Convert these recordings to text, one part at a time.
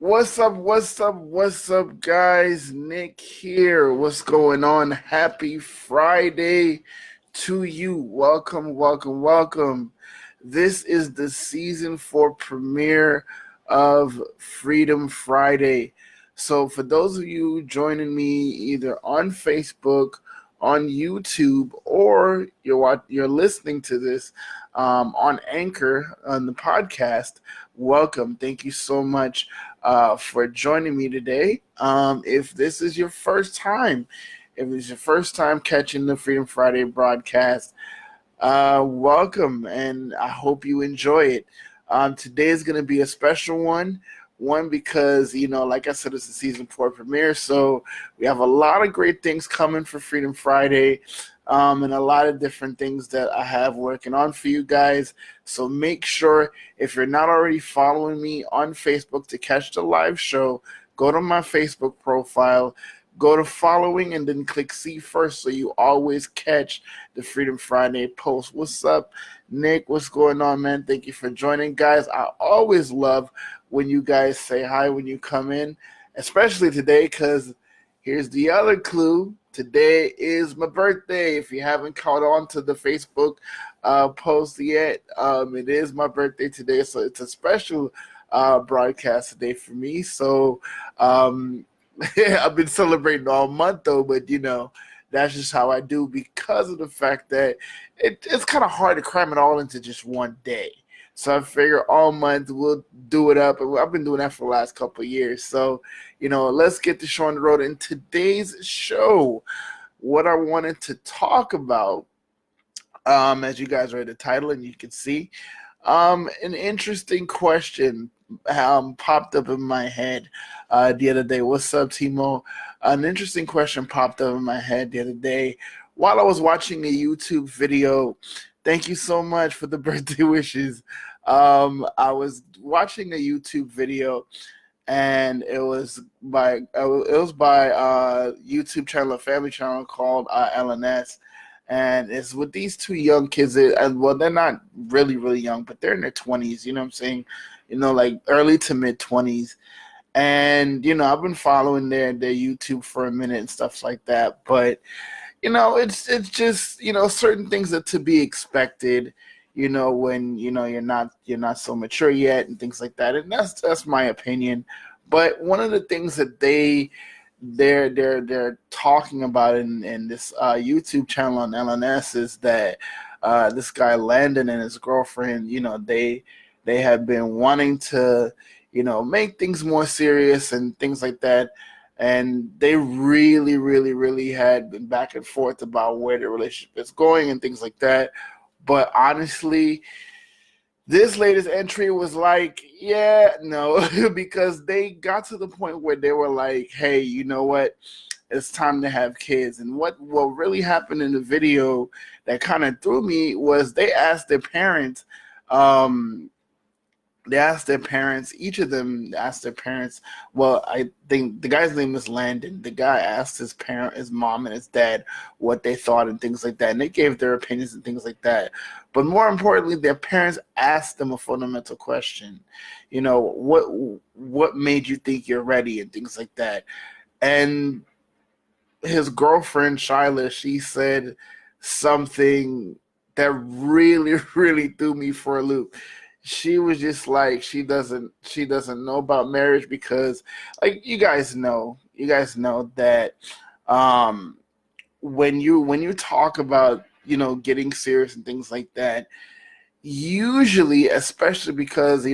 What's up, guys? Nick here. What's going on? Happy Friday to you. Welcome. This is the season 4 premiere of Freedom Friday. So, for those of you joining me either on Facebook, on YouTube, or you're listening to this on Anchor on the podcast, welcome. Thank you so much for joining me today. If this is your first time, if it's your first time catching the Freedom Friday broadcast, welcome, and I hope you enjoy it. Today is going to be a special one. One, because, like I said, it's the season 4 premiere, so we have a lot of great things coming for Freedom Friday, and a lot of different things that I have working on for you guys. So make sure, if you're not already following me on Facebook to catch the live show, go to my Facebook profile, go to following, and then click see first so you always catch the Freedom Friday post. What's up, Nick? What's going on, man? Thank you for joining, guys. I always love when you guys say hi when you come in, especially today, because here's the other clue. Today is my birthday. If you haven't caught on to the Facebook post yet, it is my birthday today, so it's a special broadcast today for me. So I've been celebrating all month, though, but that's just how I do, because of the fact that it's kind of hard to cram it all into just one day. So I figure all month we'll do it up. And I've been doing that for the last couple of years. So, let's get the show on the road. In today's show, what I wanted to talk about, as you guys read the title and you can see, an interesting question popped up in my head the other day. What's up, Timo? An interesting question popped up in my head the other day while I was watching a YouTube video. Thank you so much for the birthday wishes. I was watching a YouTube video, and it was by YouTube channel, a family channel called LNS, and it's with these two young kids. Well, they're not really, really young, but they're in their 20s. You know what I'm saying? Like early to mid 20s. And I've been following their YouTube for a minute and stuff like that. But it's just certain things that to be expected. When you're not so mature yet and things like that. And that's my opinion. But one of the things that they're talking about in this YouTube channel on LNS is that this guy Landon and his girlfriend, they have been wanting to make things more serious and things like that. And they really, really, really had been back and forth about where the relationship is going and things like that. But honestly, this latest entry was like, yeah, no, because they got to the point where they were like, hey, you know what? It's time to have kids. And what really happened in the video that kind of threw me was they asked their parents, each of them asked their parents. Well, I think the guy's name is Landon. The guy asked his mom and his dad what they thought and things like that. And they gave their opinions and things like that. But more importantly, their parents asked them a fundamental question. What made you think you're ready and things like that? And his girlfriend, Shyla, she said something that really, really threw me for a loop. She was just like, she doesn't know about marriage because, like, you guys know that when you talk about getting serious and things like that, usually, especially because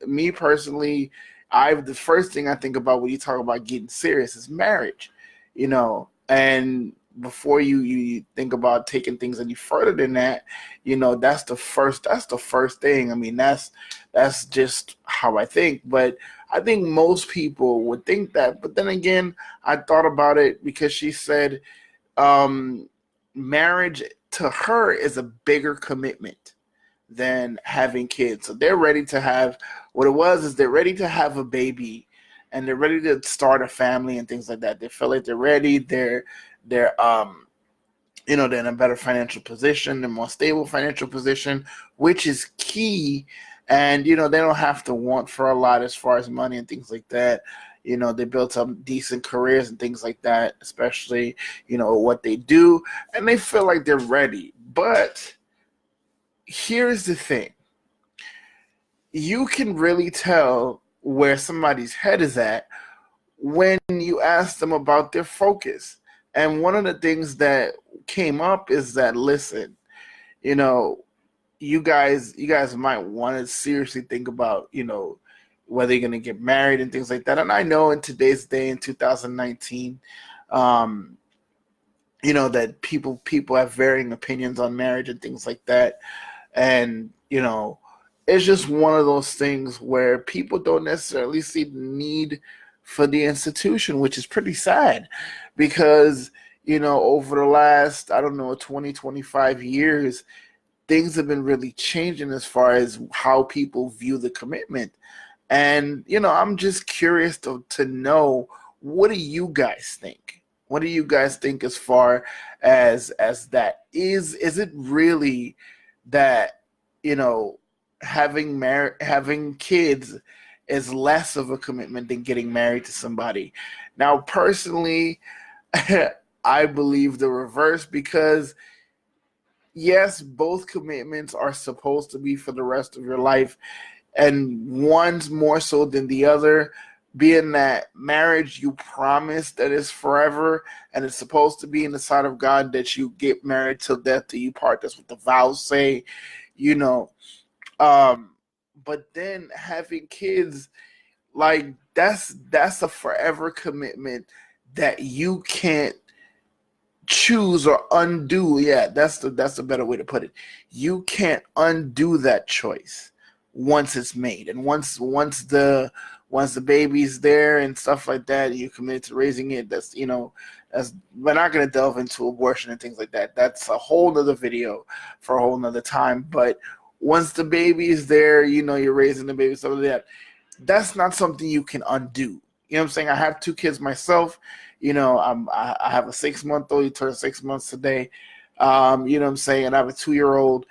me personally, the first thing I think about when you talk about getting serious is marriage, and before you think about taking things any further than that, that's the first thing. I mean, that's just how I think. But I think most people would think that. But then again, I thought about it because she said marriage to her is a bigger commitment than having kids. So they're ready to have, what it was is they're ready to have a baby, and they're ready to start a family and things like that. They feel like they're ready. They're they're in a better financial position, a more stable financial position, which is key. And, they don't have to want for a lot as far as money and things like that. They built up decent careers and things like that, especially, what they do. And they feel like they're ready. But here's the thing. You can really tell where somebody's head is at when you ask them about their focus. And one of the things that came up is that, listen, you know, you guys might want to seriously think about, whether you're going to get married and things like that. And I know in today's day, in 2019, um, that people have varying opinions on marriage and things like that. And, it's just one of those things where people don't necessarily see the need for the institution, which is pretty sad because, over the last, I don't know, 20, 25 years, things have been really changing as far as how people view the commitment. And, I'm just curious to know, what do you guys think? What do you guys think as far as that? Is it really that, having kids is less of a commitment than getting married to somebody? Now, personally, I believe the reverse, because yes, both commitments are supposed to be for the rest of your life, and one's more so than the other, being that marriage, you promise that it's forever, and it's supposed to be in the sight of God that you get married till death do you part. That's what the vows say, you know. But then having kids, like, that's a forever commitment that you can't choose or undo. Yeah, that's the better way to put it. You can't undo that choice once it's made, and once the baby's there and stuff like that, you commit to raising it. That's we're not going to delve into abortion and things like that. That's a whole nother video for a whole nother time. But once the baby is there, you're raising the baby, stuff like that. That's not something you can undo. You know what I'm saying? I have two kids myself. I have a 6-month-old. He turned 6 months today. You know what I'm saying? And I have a 2-year-old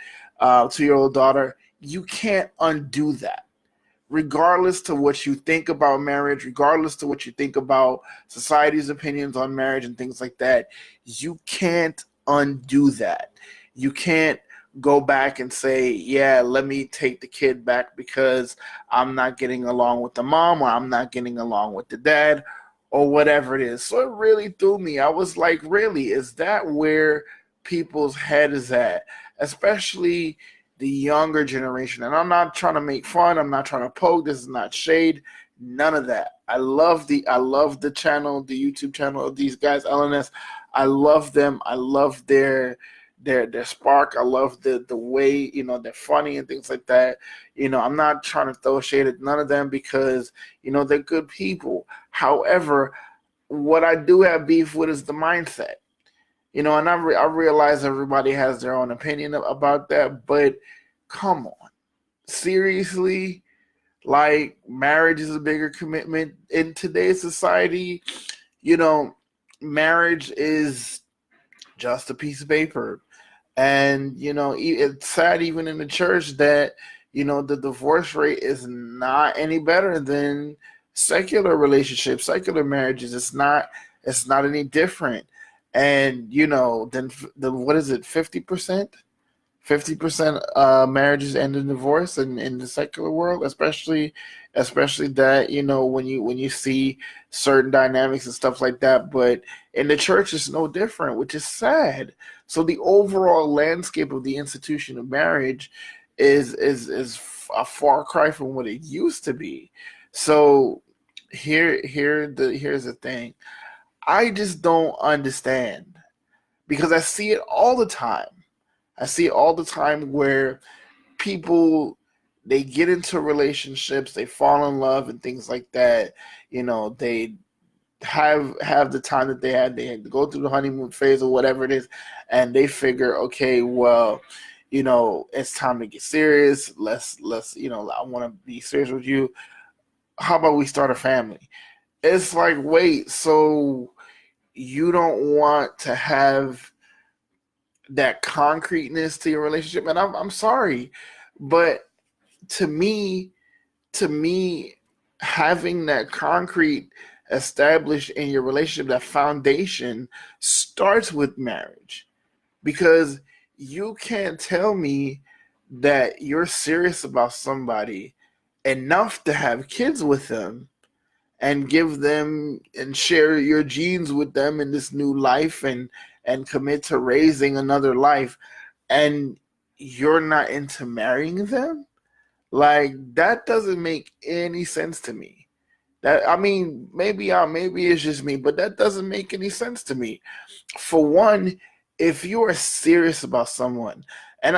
daughter. You can't undo that. Regardless to what you think about marriage, regardless to what you think about society's opinions on marriage and things like that, you can't undo that. You can't go back and say, yeah, let me take the kid back because I'm not getting along with the mom, or I'm not getting along with the dad, or whatever it is. So it really threw me. I was like, really, is that where people's head is at? Especially the younger generation. And I'm not trying to make fun. I'm not trying to poke. This is not shade. None of that. I love the channel, the YouTube channel of these guys, LNS. I love them. I love their spark. I love the way, they're funny and things like that. I'm not trying to throw shade at none of them because, they're good people. However, what I do have beef with is the mindset. And I realize everybody has their own opinion about that, but come on. Seriously? Like, marriage is a bigger commitment in today's society. Marriage is just a piece of paper. And, it's sad even in the church that, the divorce rate is not any better than secular relationships, secular marriages. It's not any different. And, then what is it, 50%? 50% marriages end in divorce in the secular world, especially that, when you see certain dynamics and stuff like that. But in the church, it's no different, which is sad. So the overall landscape of the institution of marriage is a far cry from what it used to be. So here's the thing. I just don't understand, because I see it all the time. I see it all the time where people, they get into relationships, they fall in love and things like that. They have the time that they had to go through the honeymoon phase or whatever it is, and they figure, okay, well, it's time to get serious. Let's I want to be serious with you. How about we start a family? It's like, wait, so you don't want to have that concreteness to your relationship? And I'm sorry, but to me, having that concrete established in your relationship, that foundation starts with marriage. Because you can't tell me that you're serious about somebody enough to have kids with them and give them and share your genes with them in this new life, and commit to raising another life, and you're not into marrying them. Like, that doesn't make any sense to me. That, I mean, maybe it's just me, but that doesn't make any sense to me. For one, if you are serious about someone, and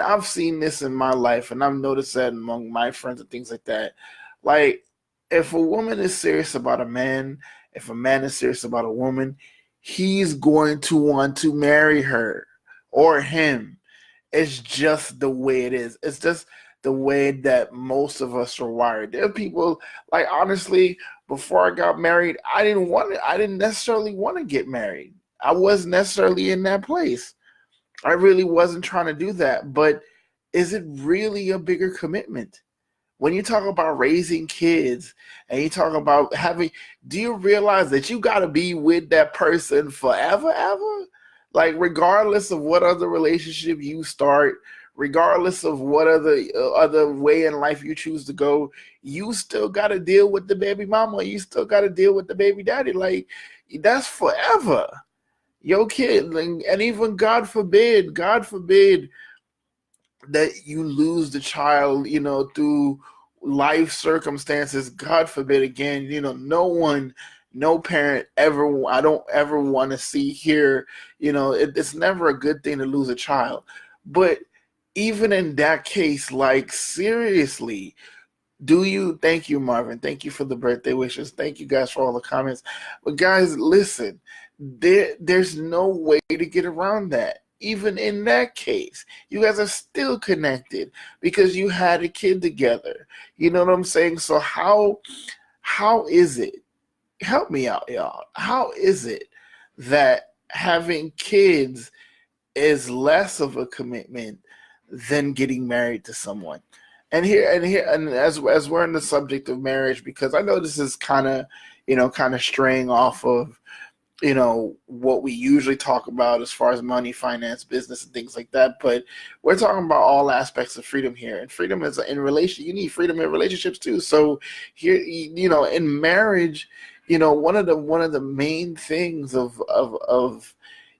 I've seen this in my life, and I've noticed that among my friends and things like that. Like, if a woman is serious about a man, if a man is serious about a woman, he's going to want to marry her or him. It's just the way it is. It's just the way that most of us are wired. There are people, like, honestly, before I got married, I didn't necessarily want to get married. I wasn't necessarily in that place. I really wasn't trying to do that. But is it really a bigger commitment? When you talk about raising kids and you talk about having, do you realize that you got to be with that person forever, ever? Like, regardless of what other relationship you start, regardless of what other way in life you choose to go, you still got to deal with the baby mama. You still got to deal with the baby daddy. Like, that's forever. Your kid, and even God forbid that you lose the child, through life circumstances. God forbid again, no parent ever, I don't ever want to see here, it's never a good thing to lose a child. But even in that case, like, seriously, thank you, Marvin. Thank you for the birthday wishes. Thank you guys for all the comments. But guys, listen, there's no way to get around that. Even in that case, you guys are still connected because you had a kid together. You know what I'm saying? So how is it? Help me out, y'all. How is it that having kids is less of a commitment than getting married to someone? And as we're in the subject of marriage, because I know this is kind of straying off of what we usually talk about as far as money, finance, business, and things like that. But we're talking about all aspects of freedom here, and freedom is in relation. You need freedom in relationships too. So here, in marriage, one of the main things of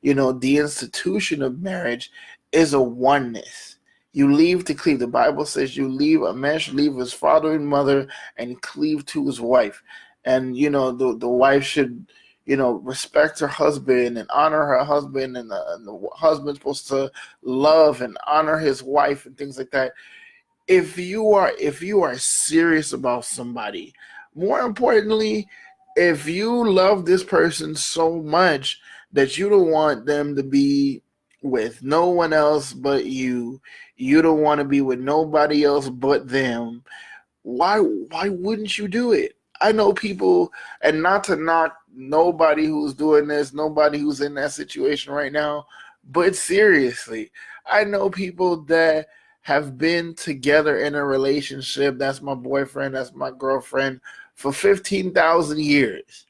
the institution of marriage is a oneness. You leave to cleave. The Bible says a man should leave his father and mother and cleave to his wife. And, the wife should, respect her husband and honor her husband. And the husband's supposed to love and honor his wife and things like that. If you are serious about somebody, more importantly, if you love this person so much that you don't want them to be with no one else but you don't want to be with nobody else but them, why wouldn't you do it? I know people, and not to knock nobody who's doing this, nobody who's in that situation right now, but seriously, I know people that have been together in a relationship, that's my boyfriend, that's my girlfriend, for 15,000 years,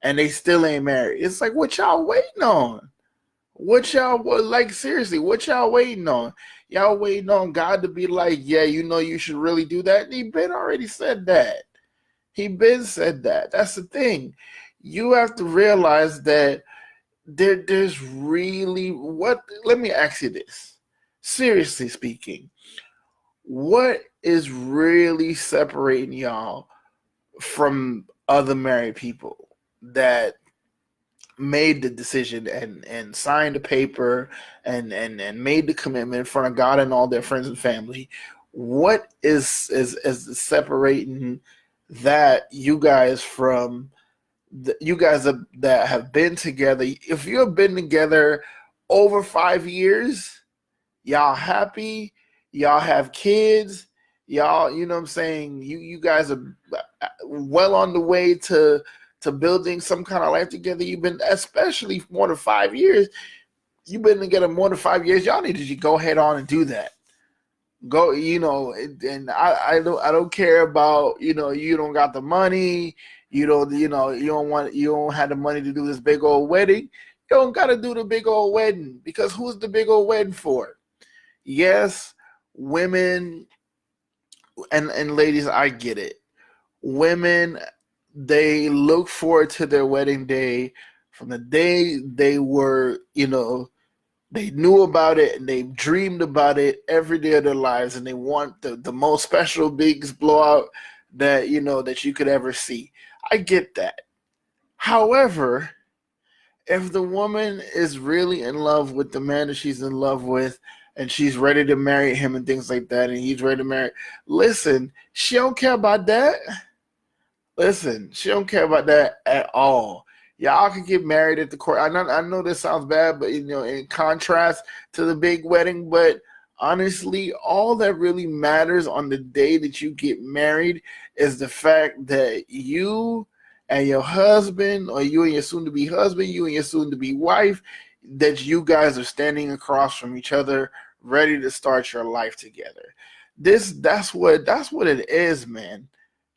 and they still ain't married. It's like, what y'all waiting on? Seriously, what y'all waiting on? Y'all waiting on God to be like, yeah, you should really do that? And he been already said that. That's the thing. You have to realize that there's really, let me ask you this. Seriously speaking, what is really separating y'all from other married people that made the decision and signed the paper and made the commitment in front of God and all their friends and family? What is separating that you guys from you guys that have been together? If you've been together over 5 years, y'all happy, y'all have kids, y'all, you know what I'm saying, you guys are well on the way to building some kind of life together. You've been, especially more than 5 years, you've been together more than 5 years, y'all need to go ahead on and do that. Go, and I don't care about, you don't got the money, you don't have the money to do this big old wedding. You don't got to do the big old wedding, because who's the big old wedding for? Yes, women and ladies, I get it. Women, they look forward to their wedding day from the day they were, they knew about it and they dreamed about it every day of their lives, and they want the most special biggest blowout that you could ever see. I get that. However, if the woman is really in love with the man that she's in love with, and she's ready to marry him and things like that, and he's ready to marry, listen, she don't care about that. Listen, she don't care about that at all. Y'all can get married at the court. I know this sounds bad, but in contrast to the big wedding, but honestly, all that really matters on the day that you get married is the fact that you and your husband, or you and your soon-to-be husband, you and your soon-to-be wife, that you guys are standing across from each other, ready to start your life together. That's what it is, man.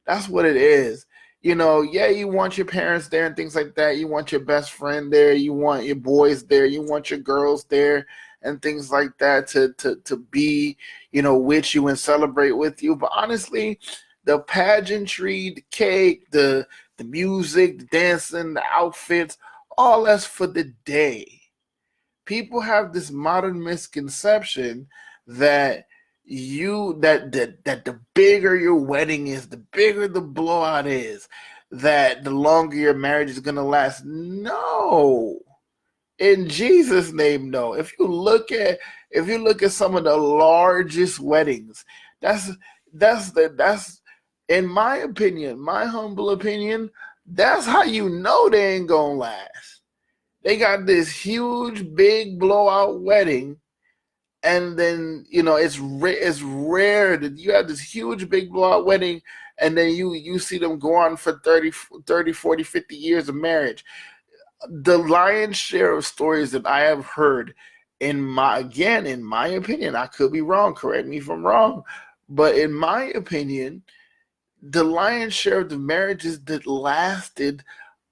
That's what it is. Yeah, you want your parents there and things like that. You want your best friend there. You want your boys there. You want your girls there and things like that to be, with you and celebrate with you. But honestly, the pageantry, the cake, the music, the dancing, the outfits, all that's for the day. People have this modern misconception that the bigger your wedding is, the bigger the blowout is, that the longer your marriage is gonna last. No. In Jesus' name, no. If you look at some of the largest weddings, that's in my opinion, my humble opinion, that's how you know they ain't gonna last. They got this huge big blowout wedding, and then it's rare that you have this huge big blowout wedding, and then you see them go on for 30, 40, 50 years of marriage. The lion's share of stories that I have heard, in my opinion, I could be wrong, correct me if I'm wrong, but in my opinion, the lion's share of the marriages that lasted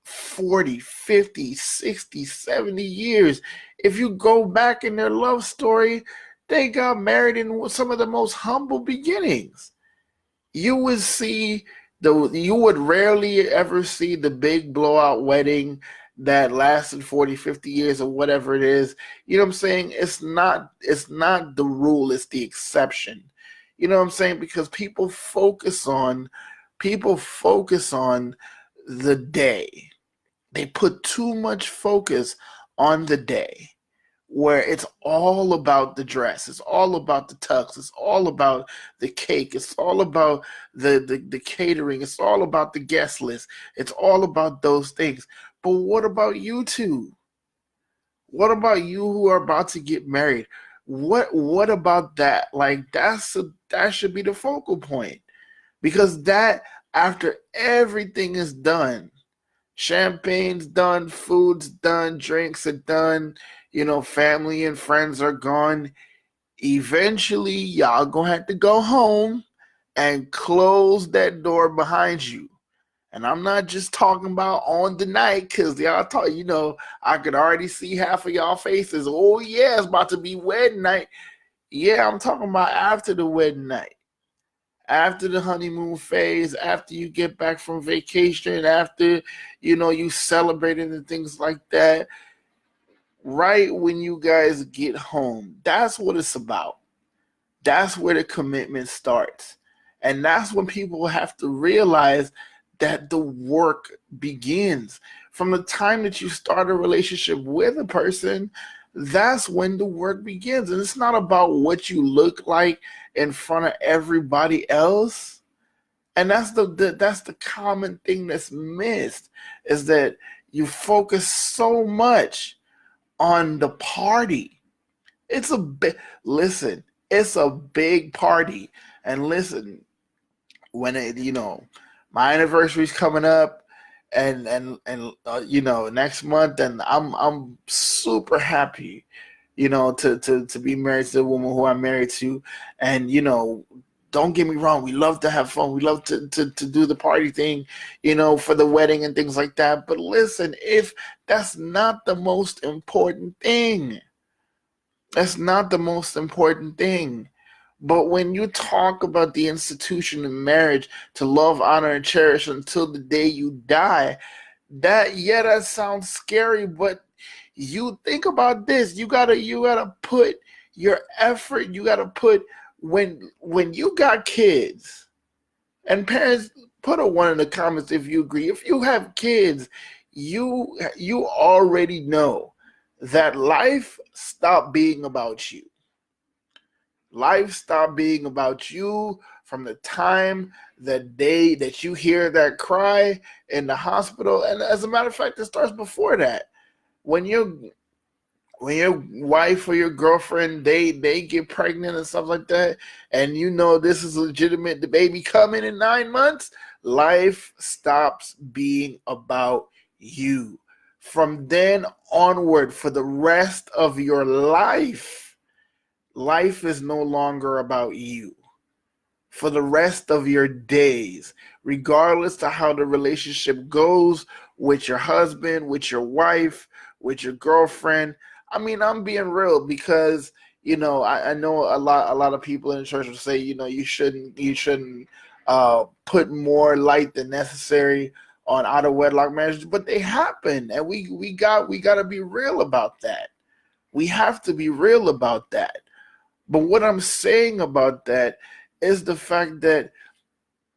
40, 50, 60, 70 years. If you go back in their love story, they got married in some of the most humble beginnings. You would rarely ever see the big blowout wedding that lasted 40, 50 years or whatever it is. You know what I'm saying? It's not the rule, it's the exception. You know what I'm saying? Because people focus on the day. They put too much focus on the day, where it's all about the dress, it's all about the tux, it's all about the cake, it's all about the catering, it's all about the guest list, it's all about those things. But what about you two? What about you who are about to get married? What about that? Like, that should be the focal point, because that, after everything is done, champagne's done, food's done, drinks are done, family and friends are gone. Eventually, y'all gonna have to go home and close that door behind you. And I'm not just talking about on the night, because y'all talk, I could already see half of y'all faces. Oh, yeah, it's about to be wedding night. Yeah, I'm talking about after the wedding night, after the honeymoon phase, after you get back from vacation, after you celebrating and things like that. Right when you guys get home, that's what it's about. That's where the commitment starts, and that's when people have to realize that the work begins. From the time that you start a relationship with a person, that's when the work begins. And it's not about what you look like in front of everybody else. And that's the common thing that's missed, is that you focus so much on the party. It's a big listen. It's a big party, and listen, when my anniversary's coming up, and next month, and I'm super happy, to be married to the woman who I'm married to. And, don't get me wrong, we love to have fun. We love to do the party thing, for the wedding and things like that. But listen, if that's not the most important thing, that's not the most important thing. But when you talk about the institution of marriage to love, honor, and cherish until the day you die, that sounds scary, but you think about this. You gotta put your effort, you gotta put when you got kids, and parents, put a one in the comments if you agree. If you have kids, you already know that life stopped being about you. Life stopped being about you from the time, the day that you hear that cry in the hospital. And as a matter of fact, it starts before that. When your wife or your girlfriend, they get pregnant and stuff like that, and this is legitimate, the baby coming in 9 months, life stops being about you. From then onward, for the rest of your life, life is no longer about you. For the rest of your days, regardless to how the relationship goes with your husband, with your wife, with your girlfriend. I mean, I'm being real because I know a lot of people in the church will say you shouldn't put more light than necessary on out of wedlock marriages, but they happen, and we got to be real about that. We have to be real about that. But what I'm saying about that is the fact that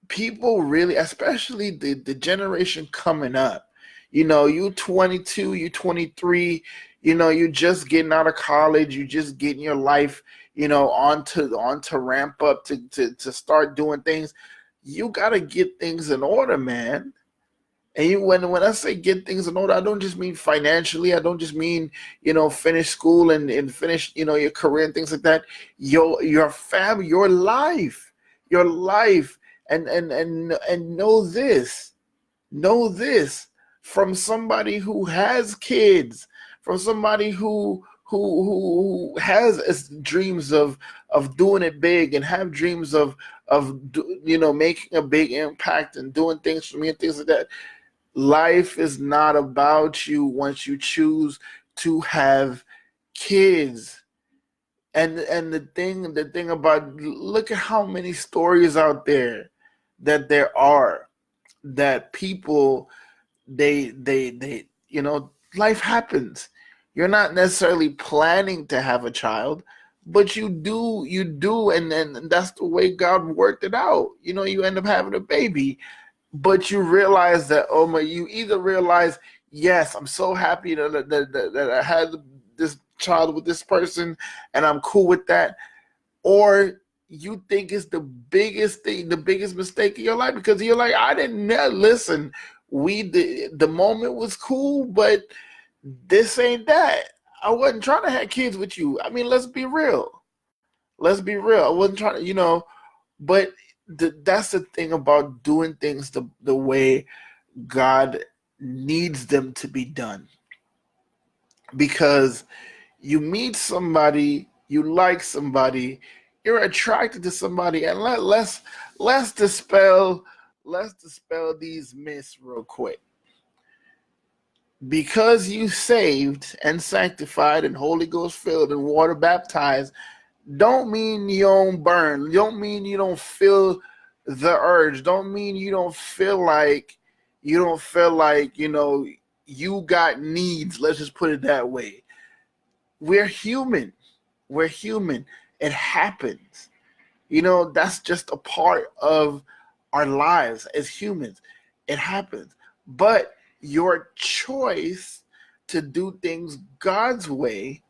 people really, especially the generation coming up, you 22, you 23, you just getting out of college, you just getting your life, on to ramp up to start doing things. You got to get things in order, man. And when I say get things in order, I don't just mean financially. I don't just mean, finish school and finish, your career and things like that. Your family, your life, and know this from somebody who has kids, from somebody who has dreams of doing it big and have dreams of making a big impact and doing things for me and things like that. Life is not about you once you choose to have kids. And the thing about, look at how many stories out there there are, that people, they life happens. You're not necessarily planning to have a child, but you do, and that's the way God worked it out. You end up having a baby. But you realize that, you either realize, yes, I'm so happy that I had this child with this person and I'm cool with that, or you think it's the biggest thing, the biggest mistake of your life, because you're like, I didn't know, listen, the moment was cool, but this ain't that. I wasn't trying to have kids with you. I mean, let's be real. I wasn't trying to, but that's the thing about doing things the way God needs them to be done. Because you meet somebody, you like somebody, you're attracted to somebody, and let's dispel these myths real quick. Because you saved and sanctified and Holy Ghost filled and water baptized, don't mean you don't burn. Don't mean you don't feel the urge. Don't mean you don't feel like you got needs. Let's just put it that way. We're human. It happens. That's just a part of our lives as humans. It happens. But your choice to do things God's way,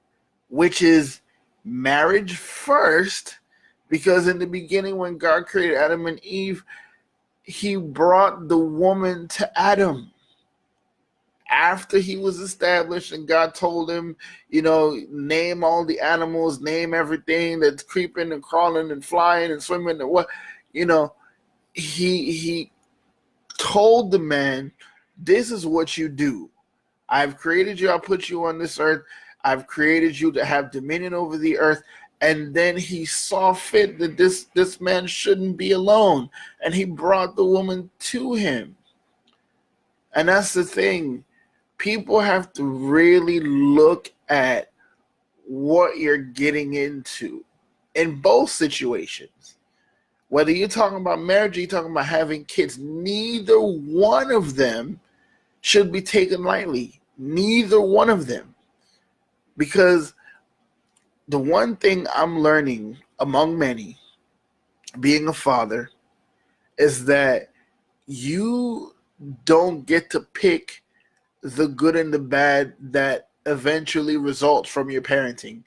which is marriage first, because in the beginning when God created Adam and Eve, he brought the woman to Adam after he was established, and God told him, name all the animals, name everything that's creeping and crawling and flying and swimming and what, he told the man, this is what you do. I've created you. I put you on this earth. I've created you to have dominion over the earth. And then he saw fit that this man shouldn't be alone. And he brought the woman to him. And that's the thing. People have to really look at what you're getting into in both situations. Whether you're talking about marriage or you're talking about having kids, neither one of them should be taken lightly. Neither one of them. Because the one thing I'm learning among many, being a father, is that you don't get to pick the good and the bad that eventually results from your parenting.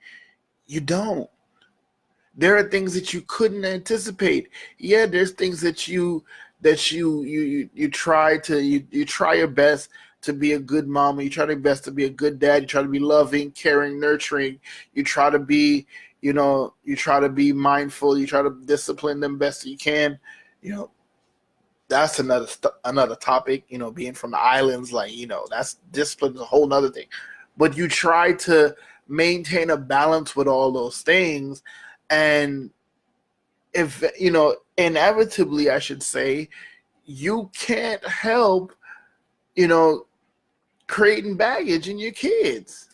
You don't. There are things that you couldn't anticipate. Yeah, there's things that you try your best to be a good mom. You try your best to be a good dad. You try to be loving, caring, nurturing. You try to be, you try to be mindful. You try to discipline them best you can. That's another topic. Being from the islands, that's discipline is a whole nother thing. But you try to maintain a balance with all those things. And if, inevitably, I should say, you can't help, creating baggage in your kids.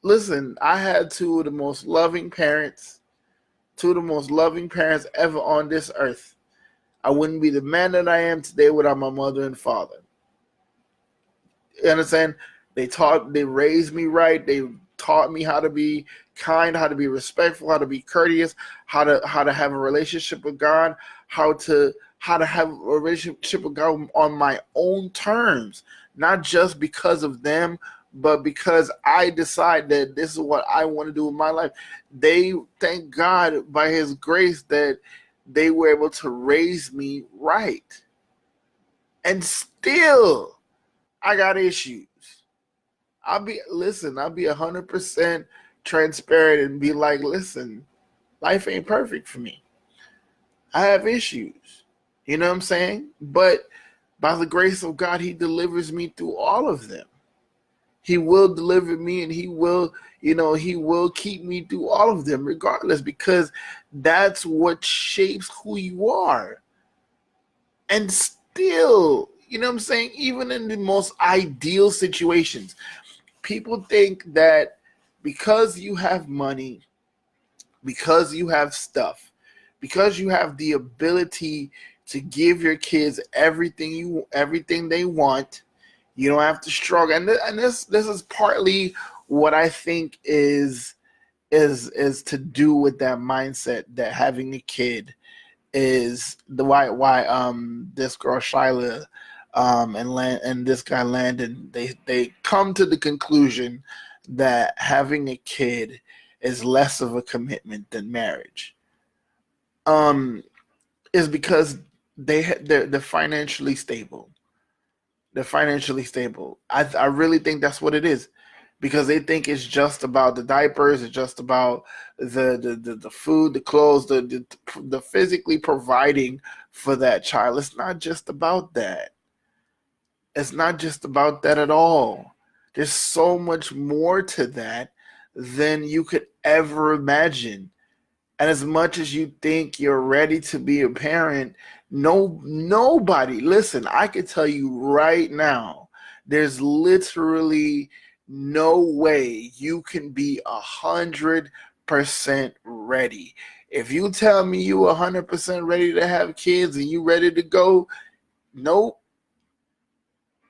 Listen, I had two of the most loving parents ever on this earth. I wouldn't be the man that I am today without my mother and father. You understand? They raised me right. They taught me how to be kind, how to be respectful, how to be courteous, how to have a relationship with God, how to have a relationship with God on my own terms, not just because of them, but because I decide that this is what I want to do with my life. They, thank God, by His grace, that they were able to raise me right. And still, I got issues. I'll be 100% transparent and be like, listen, life ain't perfect for me. I have issues. You know what I'm saying? But by the grace of God, He delivers me through all of them. He will deliver me, and He will keep me through all of them regardless, because that's what shapes who you are. And still, you know what I'm saying? Even in the most ideal situations, people think that because you have money, because you have stuff, because you have the ability to give your kids everything they want, you don't have to struggle. And this is partly what I think is to do with that mindset, that having a kid is the why this girl Shyla and this guy Landon, they come to the conclusion that having a kid is less of a commitment than marriage. Is because they're financially stable. They're financially stable. I really think that's what it is, because they think it's just about the diapers, it's just about the food, the clothes, the physically providing for that child. It's not just about that. It's not just about that at all. There's so much more to that than you could ever imagine. And as much as you think you're ready to be a parent, nobody, listen, I can tell you right now, there's literally no way you can be 100% ready. If you tell me you 100% ready to have kids and you ready to go, nope,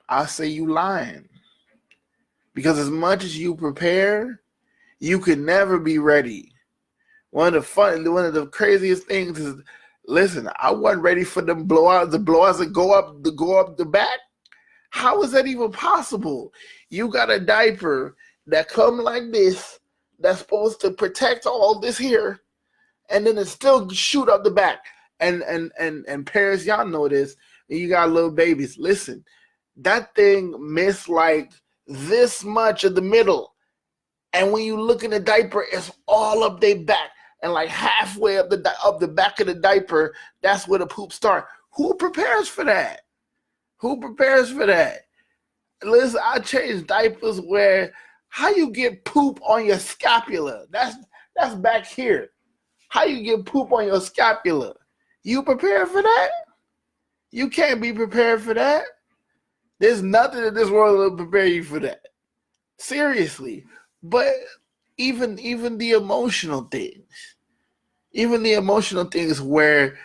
I say you lying. Because as much as you prepare, you can never be ready. One of the craziest things is, listen, I wasn't ready for them blowouts that go up the back. How is that even possible? You got a diaper that come like this, that's supposed to protect all this here, and then it still shoot up the back. And parents, y'all know this. You got little babies. Listen, that thing missed like this much of the middle, and when you look in the diaper, it's all up their back. And like halfway up the back of the diaper, that's where the poop starts. Who prepares for that? Listen, I changed diapers where How you get poop on your scapula? That's back here. How you get poop on your scapula? You prepared for that? You can't be prepared for that. There's nothing in this world that will prepare you for that. Seriously. But even the emotional things. Even the emotional things where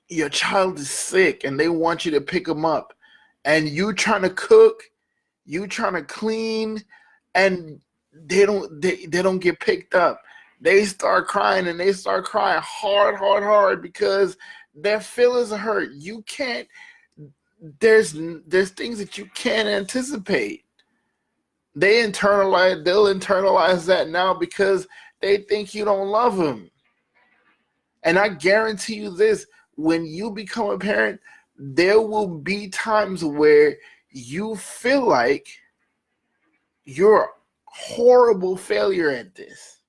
your child is sick and they want you to pick them up, and you trying to cook, you trying to clean, and they don't get picked up. They start crying, and they start crying hard because their feelings are hurt. You can't. There's things that you can't anticipate. They'll internalize that now because they think you don't love them. And I guarantee you this, when you become a parent, there will be times where you feel like you're a horrible failure at this,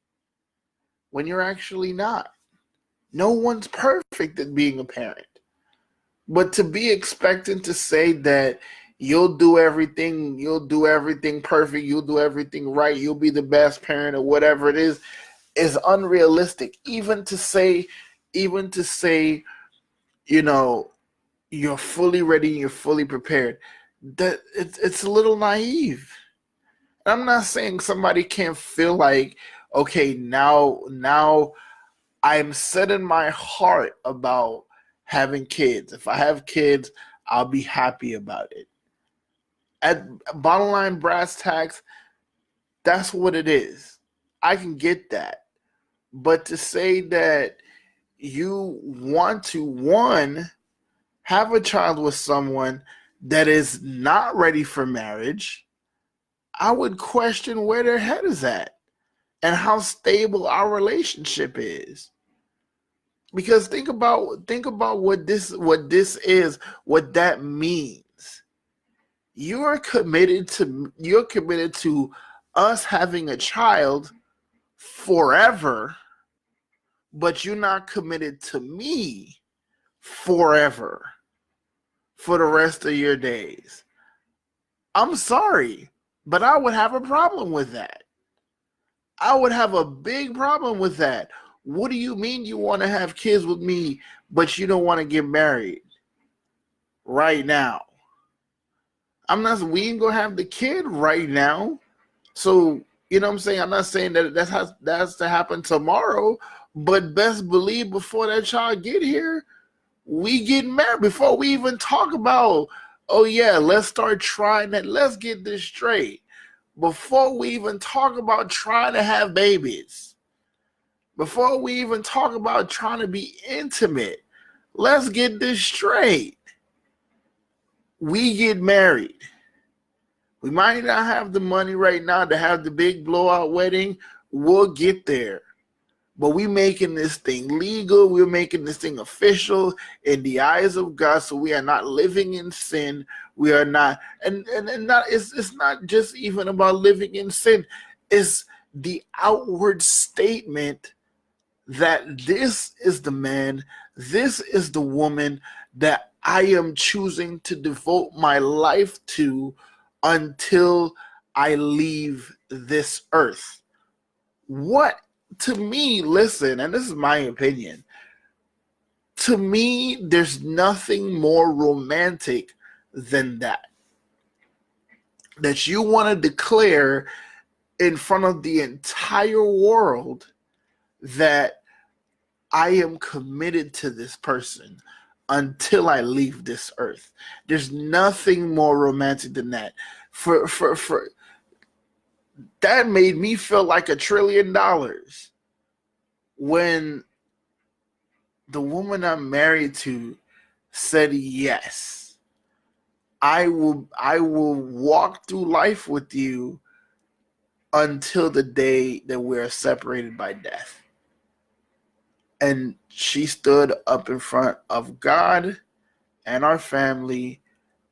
when you're actually not. No one's perfect at being a parent. But to be expectant to say that you'll do everything perfect, you'll do everything right, you'll be the best parent or whatever it is unrealistic. Even to say, you know, you're fully ready, you're fully prepared, that it's a little naive. I'm not saying somebody can't feel like, okay, now I'm set in my heart about having kids. If I have kids, I'll be happy about it. At bottom line, brass tacks, that's what it is. I can get that. But to say that you want to, one, have a child with someone that is not ready for marriage, I would question where their head is at and how stable our relationship is. Because think about what this is, what that means. You're committed to us having a child forever, but you're not committed to me forever for the rest of your days. I'm sorry, but I would have a problem with that. I would have a big problem with that. What do you mean you want to have kids with me, but you don't want to get married right now? We ain't gonna have the kid right now. So, you know what I'm saying? I'm not saying that that's to happen tomorrow, but best believe before that child get here, we get married. Before we even talk about, oh yeah, let's start trying that. Let's get this straight. Before we even talk about trying to have babies, before we even talk about trying to be intimate, let's get this straight. We get married. We might not have the money right now to have the big blowout wedding. We'll get there. But we making this thing legal. We're making this thing official in the eyes of God. So we are not living in sin. We are not, and not. It's not just even about living in sin. It's the outward statement that this is the man, this is the woman that I am choosing to devote my life to until I leave this earth. What, to me, listen, and this is my opinion, to me, there's nothing more romantic than that. That you want to declare in front of the entire world that I am committed to this person until I leave this earth. There's nothing more romantic than that. For that made me feel like $1 trillion when the woman I'm married to said yes. I will walk through life with you until the day that we're separated by death. And she stood up in front of God and our family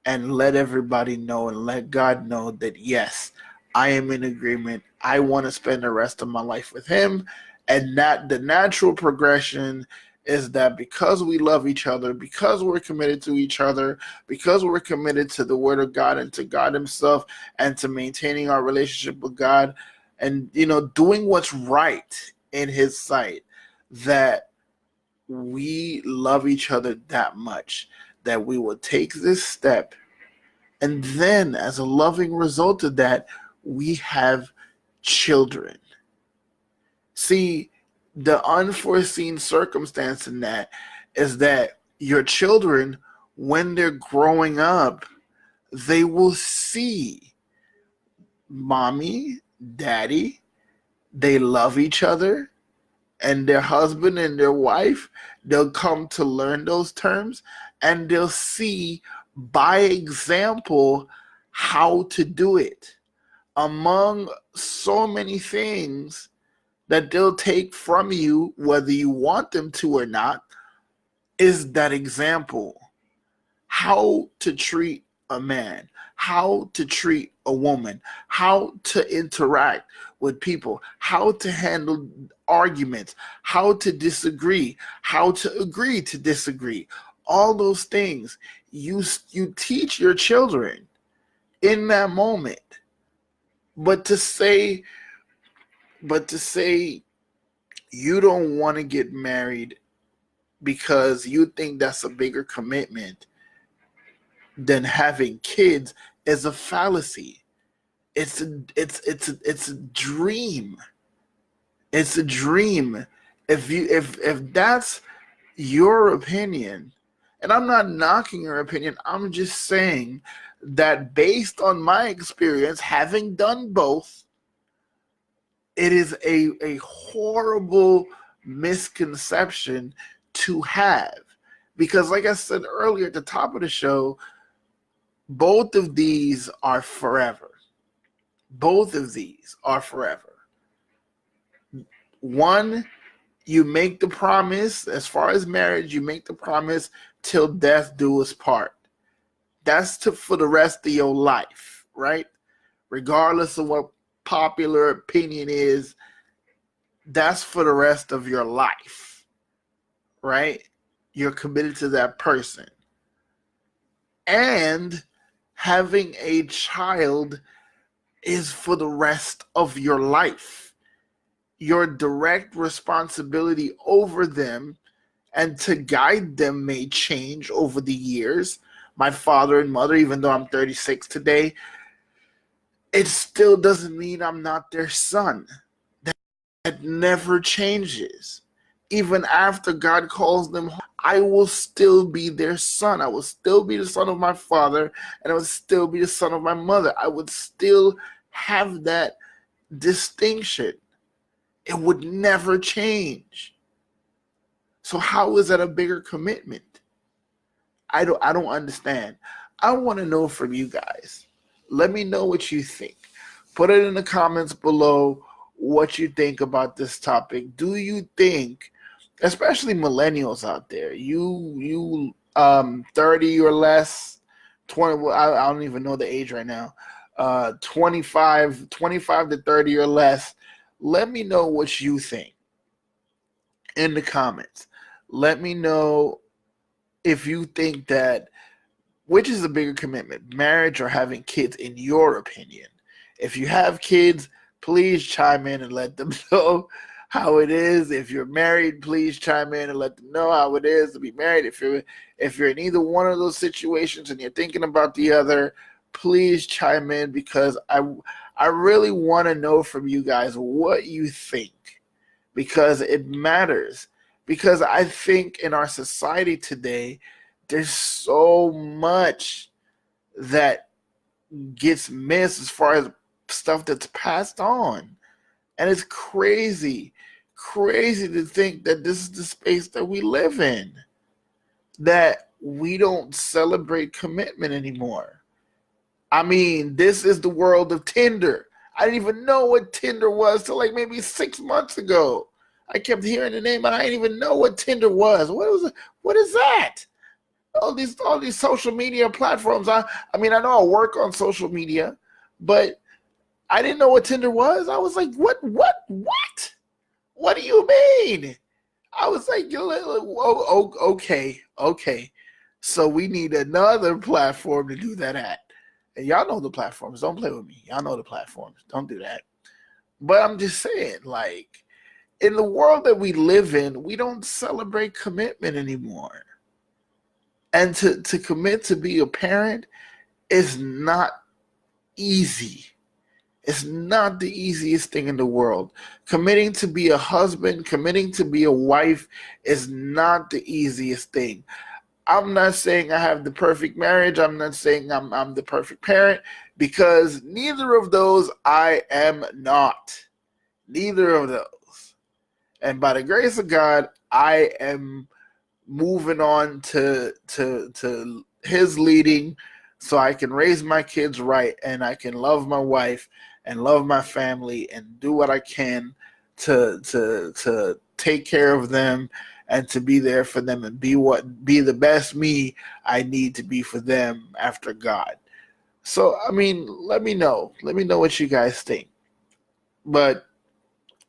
and let everybody know and let God know that, yes, I am in agreement. I want to spend the rest of my life with him. And that the natural progression is that because we love each other, because we're committed to each other, because we're committed to the Word of God and to God Himself and to maintaining our relationship with God and, doing what's right in His sight, that we love each other that much that we will take this step. And then, as a loving result of that, we have children. See, the unforeseen circumstance in that is that your children, when they're growing up, they will see mommy, daddy, they love each other, and their husband and their wife, they'll come to learn those terms, and they'll see by example how to do it. Among so many things that they'll take from you, whether you want them to or not, is that example. How to treat a man, how to treat a woman, how to interact with people, how to handle arguments, how to disagree, how to agree to disagree. All those things you teach your children in that moment. But to say you don't want to get married because you think that's a bigger commitment than having kids is a fallacy. It's a dream. It's a dream. If that's your opinion, and I'm not knocking your opinion, I'm just saying that based on my experience, having done both, it is a horrible misconception to have. Because like I said earlier at the top of the show, both of these are forever. Both of these are forever. One, you make the promise, as far as marriage, you make the promise till death do us part. That's for the rest of your life, right? Regardless of what popular opinion is, that's for the rest of your life, right? You're committed to that person. And having a child is for the rest of your life. Your direct responsibility over them and to guide them may change over the years. My father and mother, even though I'm 36 today, it still doesn't mean I'm not their son. That never changes. Even after God calls them home, I will still be their son. I will still be the son of my father, and I would still be the son of my mother. I would still have that distinction. It would never change. So how is that a bigger commitment? I don't understand. I want to know from you guys. Let me know what you think. Put it in the comments below what you think about this topic. Do you think, especially millennials out there, you 30 or less, 20, well, I don't even know the age right now, 25 to 30 or less, let me know what you think in the comments. Let me know if you think that, which is a bigger commitment, marriage or having kids, in your opinion. If you have kids, please chime in and let them know how it is. If you're married, please chime in and let them know how it is to be married. If you're in either one of those situations and you're thinking about the other, please chime in, because I really want to know from you guys what you think, because it matters. Because I think in our society today, there's so much that gets missed as far as stuff that's passed on. And it's crazy to think that this is the space that we live in, that we don't celebrate commitment anymore. I mean, this is the world of Tinder. I didn't even know what Tinder was till like maybe 6 months ago. I kept hearing the name, but I didn't even know what Tinder was. What is that? All these social media platforms. I mean, I know I work on social media, but I didn't know what Tinder was. I was like, what? What do you mean? I was like, okay. So we need another platform to do that at. And y'all know the platforms. Don't play with me. Y'all know the platforms. Don't do that. But I'm just saying, like, in the world that we live in, we don't celebrate commitment anymore. And to commit to be a parent is not easy. It's not the easiest thing in the world. Committing to be a husband, committing to be a wife is not the easiest thing. I'm not saying I have the perfect marriage. I'm not saying I'm the perfect parent, because neither of those I am not. Neither of those. And by the grace of God, I am moving on to his leading, so I can raise my kids right, and I can love my wife and love my family and do what I can to take care of them and to be there for them and be the best me I need to be for them after God. So I mean, let me know what you guys think. But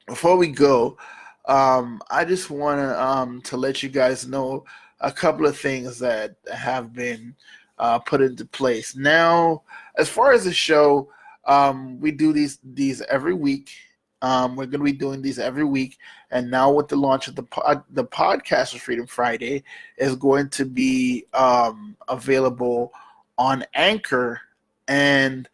before we go, I just want to let you guys know a couple of things that have been put into place. Now, as far as the show, we do these every week. We're going to be doing these every week, and now with the launch of the podcast for Freedom Friday is going to be available on Anchor, and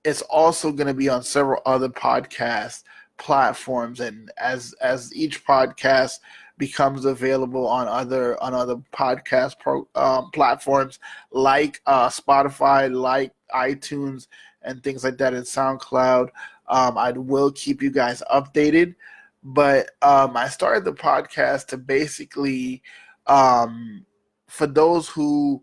it's also going to be on several other podcast platforms. And as each podcast becomes available on other podcast platforms like Spotify, like iTunes, and things like that, and SoundCloud, I will keep you guys updated. But I started the podcast to basically, for those who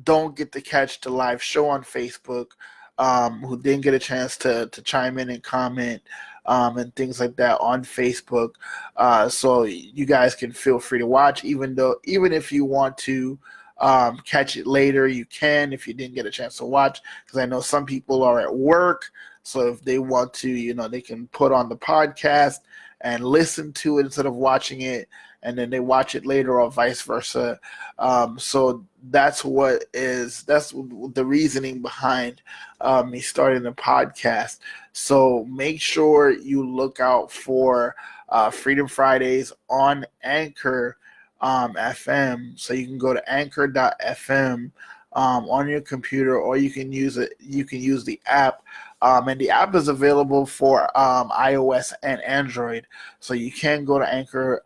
don't get to catch the live show on Facebook, who didn't get a chance to chime in and comment, and things like that on Facebook. So you guys can feel free to watch, even if you want to catch it later, you can, if you didn't get a chance to watch, because I know some people are at work. So if they want to, they can put on the podcast and listen to it instead of watching it, and then they watch it later, or vice versa. So that's the reasoning behind me starting the podcast. So make sure you look out for Freedom Fridays on Anchor FM. So you can go to anchor.fm on your computer, or you can use it. You can use the app. And the app is available for iOS and Android. So you can go to anchor.fm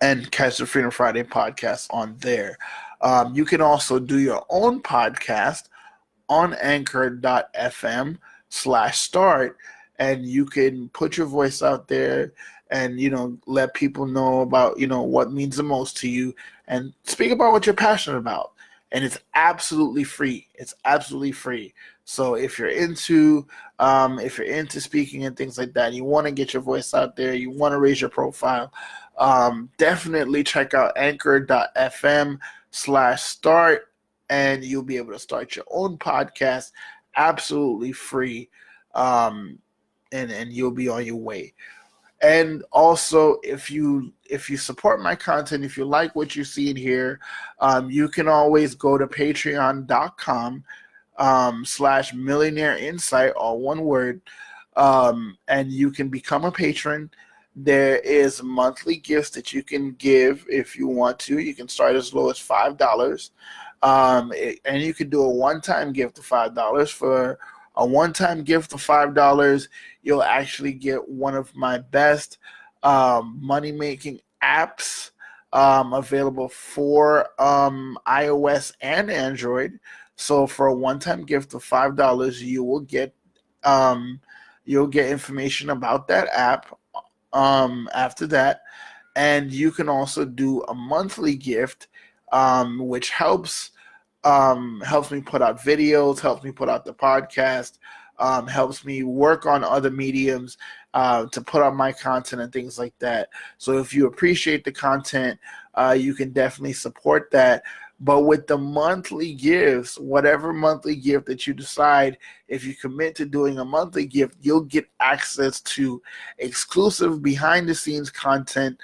and catch the Freedom Friday podcast on there. You can also do your own podcast on anchor.fm/start, and you can put your voice out there and let people know about what means the most to you, and speak about what you're passionate about. And it's absolutely free. It's absolutely free. So if you're into speaking and things like that, you want to get your voice out there, you want to raise your profile, definitely check out anchor.fm/start, and you'll be able to start your own podcast absolutely free, and you'll be on your way. And also, if you support my content, if you like what you see in here, you can always go to patreon.com/millionaire insight, all one word, and you can become a patron. There is monthly gifts that you can give if you want to. You can start as low as $5, and you can do a one-time gift of $5. For a one-time gift of $5, you'll actually get one of my best money-making apps available for iOS and Android. So for a one-time gift of $5, you'll get information about that app after that. And you can also do a monthly gift, which helps me put out videos, helps me put out the podcast, helps me work on other mediums to put out my content and things like that. So if you appreciate the content, you can definitely support that But with the monthly gifts, whatever monthly gift that you decide, if you commit to doing a monthly gift, you'll get access to exclusive behind the scenes content,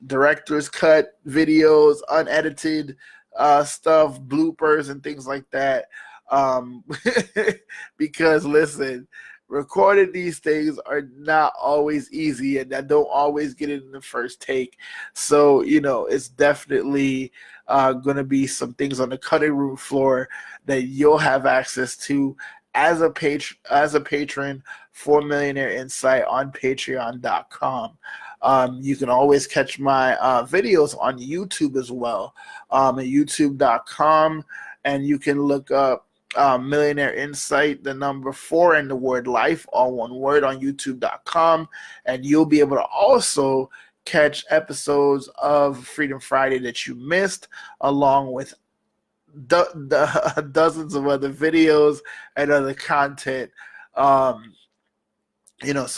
director's cut videos, unedited stuff, bloopers, and things like that. Um, because listen, recording these things are not always easy, and I don't always get it in the first take. So, it's definitely going to be some things on the cutting room floor that you'll have access to as a patron for Millionaire Insight on patreon.com. You can always catch my videos on YouTube as well, at youtube.com, and you can look up Millionaire Insight, the number 4 and the word life, all one word, on youtube.com, and you'll be able to also catch episodes of Freedom Friday that you missed, along with dozens of other videos and other content. So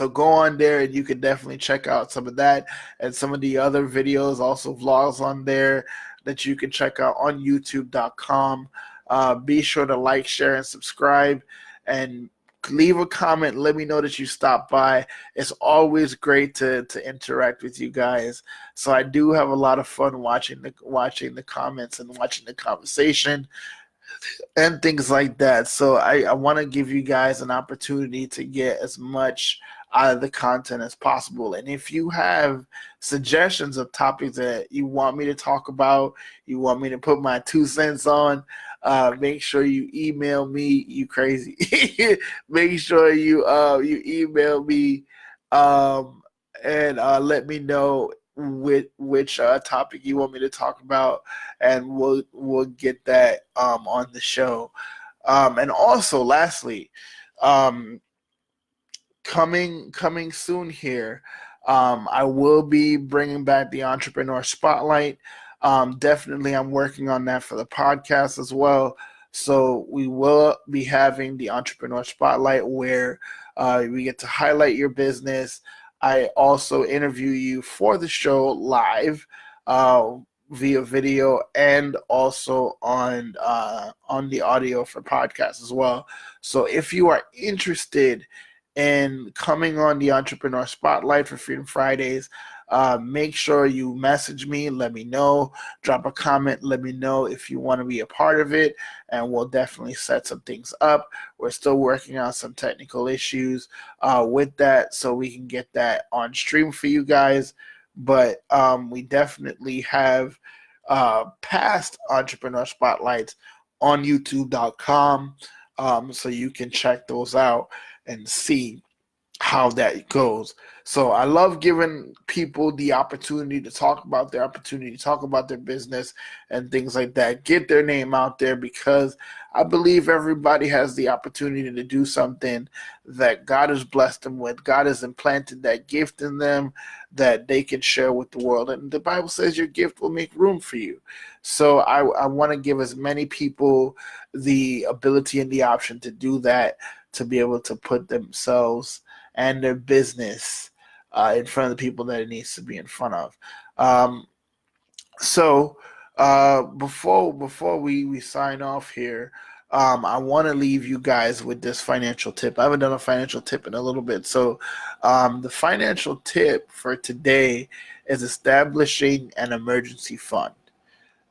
go on there and you can definitely check out some of that and some of the other videos, also vlogs on there that you can check out on youtube.com. Be sure to like, share, and subscribe, and leave a comment. Let me know that you stopped by. It's always great to interact with you guys. So I do have a lot of fun watching the comments and watching the conversation and things like that. So I want to give you guys an opportunity to get as much out of the content as possible. And if you have suggestions of topics that you want me to talk about, you want me to put my 2 cents on, make sure you email me. You crazy. Make sure you email me, and let me know which topic you want me to talk about, and we'll get that on the show. And also, lastly, coming soon here, I will be bringing back the Entrepreneur Spotlight. Definitely, I'm working on that for the podcast as well. So we will be having the Entrepreneur Spotlight where we get to highlight your business. I also interview you for the show live via video, and also on the audio for podcasts as well. So if you are interested in coming on the Entrepreneur Spotlight for Freedom Fridays, make sure you message me, let me know, drop a comment, let me know if you want to be a part of it, and we'll definitely set some things up. We're still working on some technical issues with that, so we can get that on stream for you guys. But we definitely have past Entrepreneur Spotlights on youtube.com, so you can check those out and see how that goes. So I love giving people the opportunity to talk about their opportunity, talk about their business and things like that, get their name out there, because I believe everybody has the opportunity to do something that God has blessed them with. God has implanted that gift in them that they can share with the world. And the Bible says your gift will make room for you. So I want to give as many people the ability and the option to do that, to be able to put themselves and their business in front of the people that it needs to be in front of. So before we sign off here, I want to leave you guys with this financial tip. I haven't done a financial tip in a little bit. So the financial tip for today is establishing an emergency fund.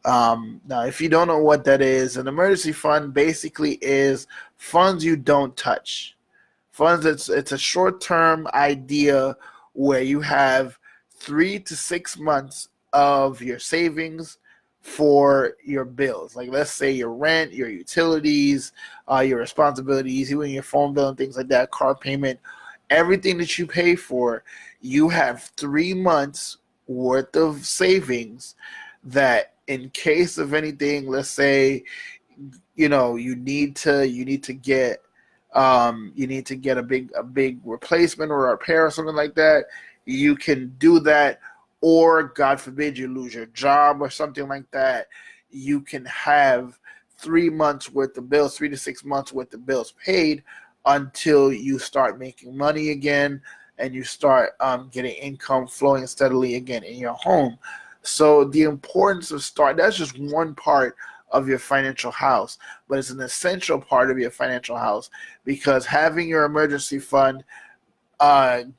Now, if you don't know what that is, an emergency fund basically is funds you don't touch. Funds, it's a short-term idea where you have 3 to 6 months of your savings for your bills. Like, let's say your rent, your utilities, your responsibilities, even your phone bill and things like that, car payment, everything that you pay for, you have 3 months worth of savings that, in case of anything, let's say, you need to get a big replacement or a repair or something like that, you can do that. Or God forbid you lose your job or something like that, you can have 3 months worth of bills, 3 to 6 months worth of bills paid until you start making money again and you start getting income flowing steadily again in your home. So the importance of that's just one part of your financial house, but it's an essential part of your financial house, because having your emergency fund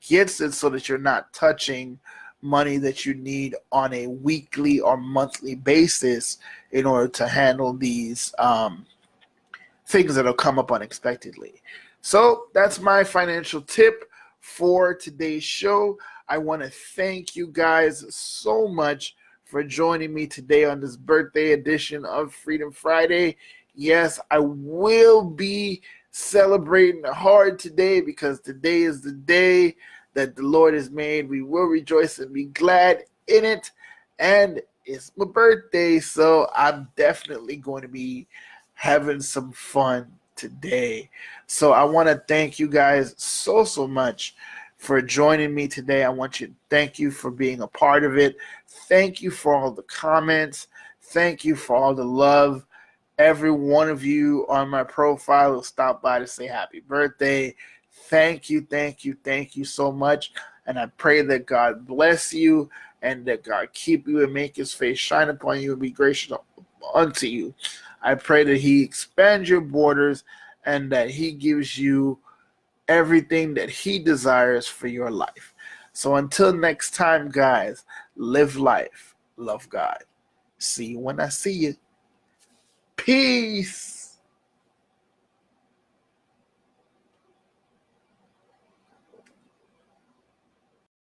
gets it so that you're not touching money that you need on a weekly or monthly basis in order to handle these things that'll come up unexpectedly. So that's my financial tip for today's show. I want to thank you guys so much for joining me today on this birthday edition of Freedom Friday. Yes, I will be celebrating hard today, because today is the day that the Lord has made. We will rejoice and be glad in it. And it's my birthday, so I'm definitely going to be having some fun today. So I want to thank you guys so much for joining me today. I want you to thank you for being a part of it. Thank you for all the comments. Thank you for all the love. Every one of you on my profile will stop by to say happy birthday. Thank you so much. And I pray that God bless you, and that God keep you and make his face shine upon you and be gracious unto you. I pray that he expands your borders, and that he gives you everything that he desires for your life. So until next time, guys, live life, love God. See you when I see you. Peace.